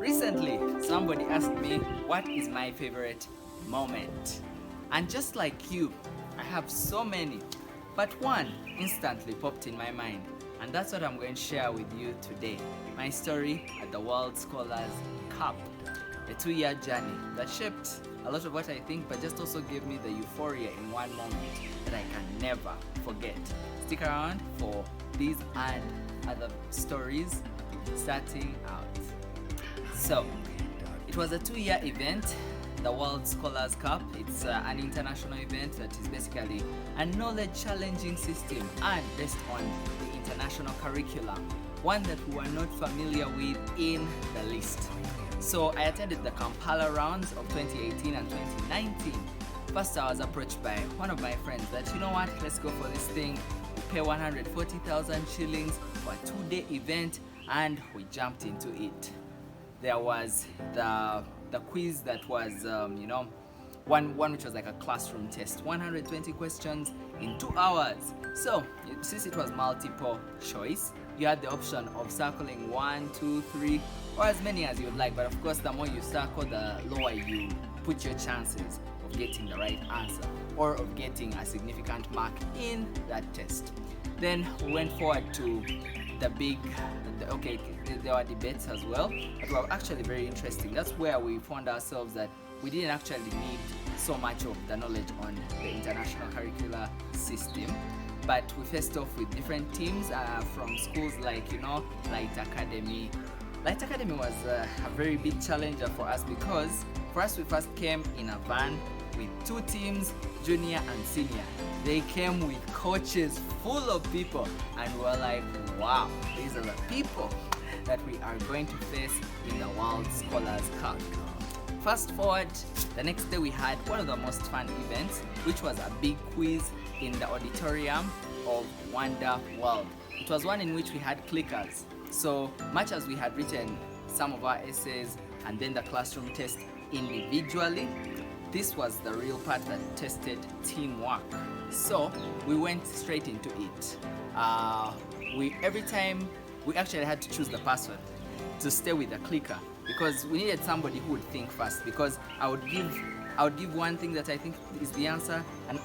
Recently, somebody asked me what is my favorite moment. And just like you, I have so many, but one instantly popped in my mind. And that's what I'm going to share with you today. My story at the World Scholars Cup. A 2-year journey that shaped a lot of what I think, but just also gave me the euphoria in one moment that I can never forget. Stick around for these and other stories starting out. So, it was a 2-year event, the World Scholars Cup. It's an international event that is basically a knowledge challenging system and based on the international curriculum, one that we were not familiar with in the list. So I attended the Kampala rounds of 2018 and 2019. First, I was approached by one of my friends that, you know what, let's go for this thing. We pay 140,000 shillings for a 2-day event, and we jumped into it. There was the quiz that was, one which was like a classroom test, 120 questions in 2 hours. So since it was multiple choice, you had the option of circling 1, 2, 3, or as many as you would like. But of course, the more you circle, the lower you put your chances of getting the right answer or of getting a significant mark in that test. Then we went forward to there were debates as well that were actually very interesting. That's where we found ourselves that we didn't actually need so much of the knowledge on the international curricular system, but we faced off with different teams from schools like Light Academy. Light Academy was a very big challenger for us because for us we first came in a van with 2 teams, junior and senior. They came with coaches full of people, and we were like, wow, these are the people that we are going to face in the World Scholars Cup. Fast forward, the next day we had one of the most fun events, which was a big quiz in the auditorium of Wonder World. It was one in which we had clickers. So much as we had written some of our essays and then the classroom test individually, this was the real part that tested teamwork. So we went straight into it. Every time we actually had to choose the person to stay with the clicker because we needed somebody who would think fast. Because I would give one thing that I think is the answer, and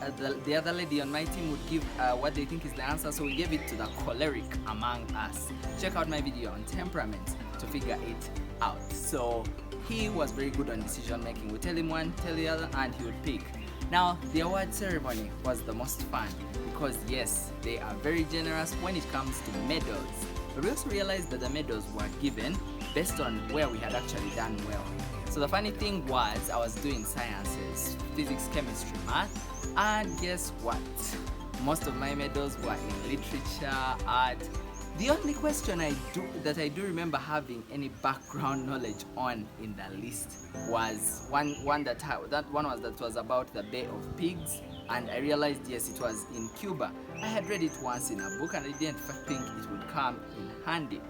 the other lady on my team would give what they think is the answer. So we gave it to the choleric among us. Check out my video on temperament to figure it out. So he was very good on decision making. We tell him one, tell the other, and he would pick. Now, the award ceremony was the most fun because yes, they are very generous when it comes to medals. But we also realized that the medals were given based on where we had actually done well. So the funny thing was, I was doing sciences, physics, chemistry, math, and guess what? Most of my medals were in literature, art. The only question I do remember having any background knowledge on in the list was one that was about the Bay of Pigs, and I realized yes, it was in Cuba. I had read it once in a book and I didn't think it would come in handy,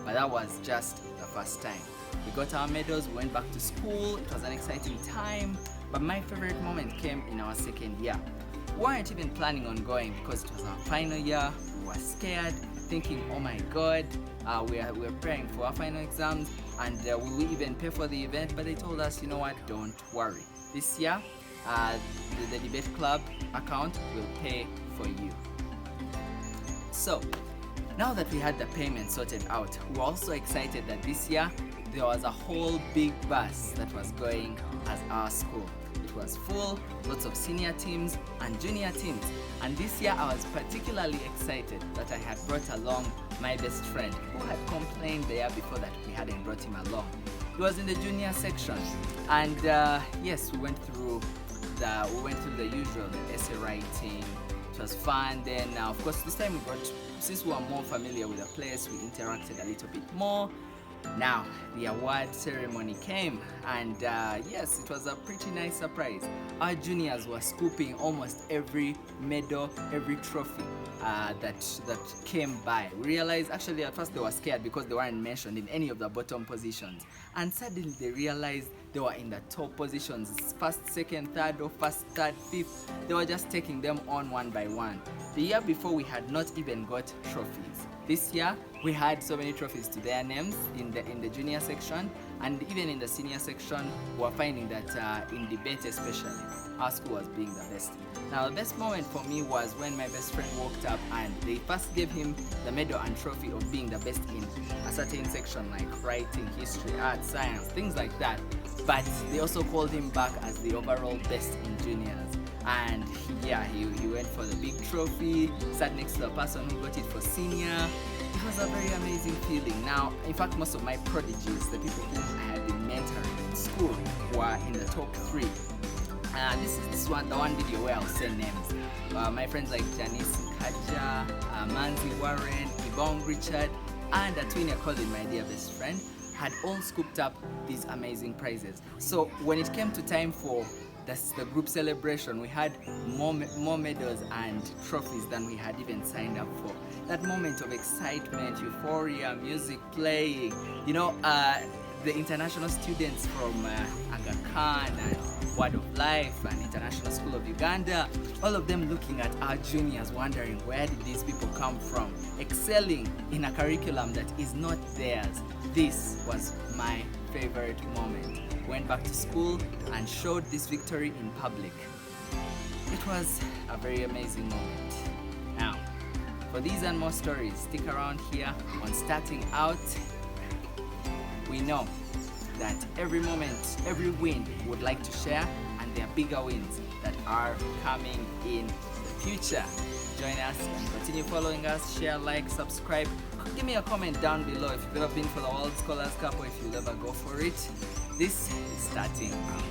but that was just the first time. We got our medals, we went back to school. It was an exciting time, but my favorite moment came in our second year. We weren't even planning on going because it was our final year. We were scared, thinking, oh my god, we are preparing for our final exams, and will we even pay for the event? But they told us, you know what, don't worry. This year, the debate club account will pay for you. So now that we had the payment sorted out, we were also excited that this year there was a whole big bus that was going as our school. It was full, lots of senior teams and junior teams. And this year I was particularly excited that I had brought along my best friend who had complained the year before that we hadn't brought him along. He was in the junior section, and yes, we went through the usual, the essay writing. It was fun. Then of course this time since we were more familiar with the place, we interacted a little bit more. Now the award ceremony came, and yes, it was a pretty nice surprise. Our juniors were scooping almost every medal, every trophy that came by. We realized actually at first they were scared because they weren't mentioned in any of the bottom positions, and suddenly they realized they were in the top positions, first, second, third, or first, third, fifth. They were just taking them on one by one. The year before we had not even got trophies. This year we had so many trophies to their names in the junior section, and even in the senior section we're finding that in debate especially, our school was being the best. Now the best moment for me was when my best friend walked up and they first gave him the medal and trophy of being the best in a certain section like writing, history, art, science, things like that. But they also called him back as the overall best in juniors. And he went for the big trophy, sat next to the person who got it for senior. It was a very amazing feeling. Now, in fact, most of my prodigies, the people whom I had been mentoring in school, were in the top 3. This one, the one video where I'll say names. My friends like Janice Kaja, Manzi Warren, Ibong Richard, and a twin I called him my dear best friend, had all scooped up these amazing prizes. So when it came to time for the group celebration, we had more medals and trophies than we had even signed up for. That moment of excitement, euphoria, music playing, the international students from Aga Khan and Word of Life and International School of Uganda, all of them looking at our juniors wondering where did these people come from, excelling in a curriculum that is not theirs. This was my favorite moment. Went back to school and showed this victory in public. It was a very amazing moment. Now, for these and more stories, stick around here on Starting Out. We know that every moment, every win we would like to share, and there are bigger wins that are coming in the future. Join us and continue following us, share, like, subscribe. Give me a comment down below if you've ever been for the World Scholars Cup or if you'll ever go for it. This is Starting Out.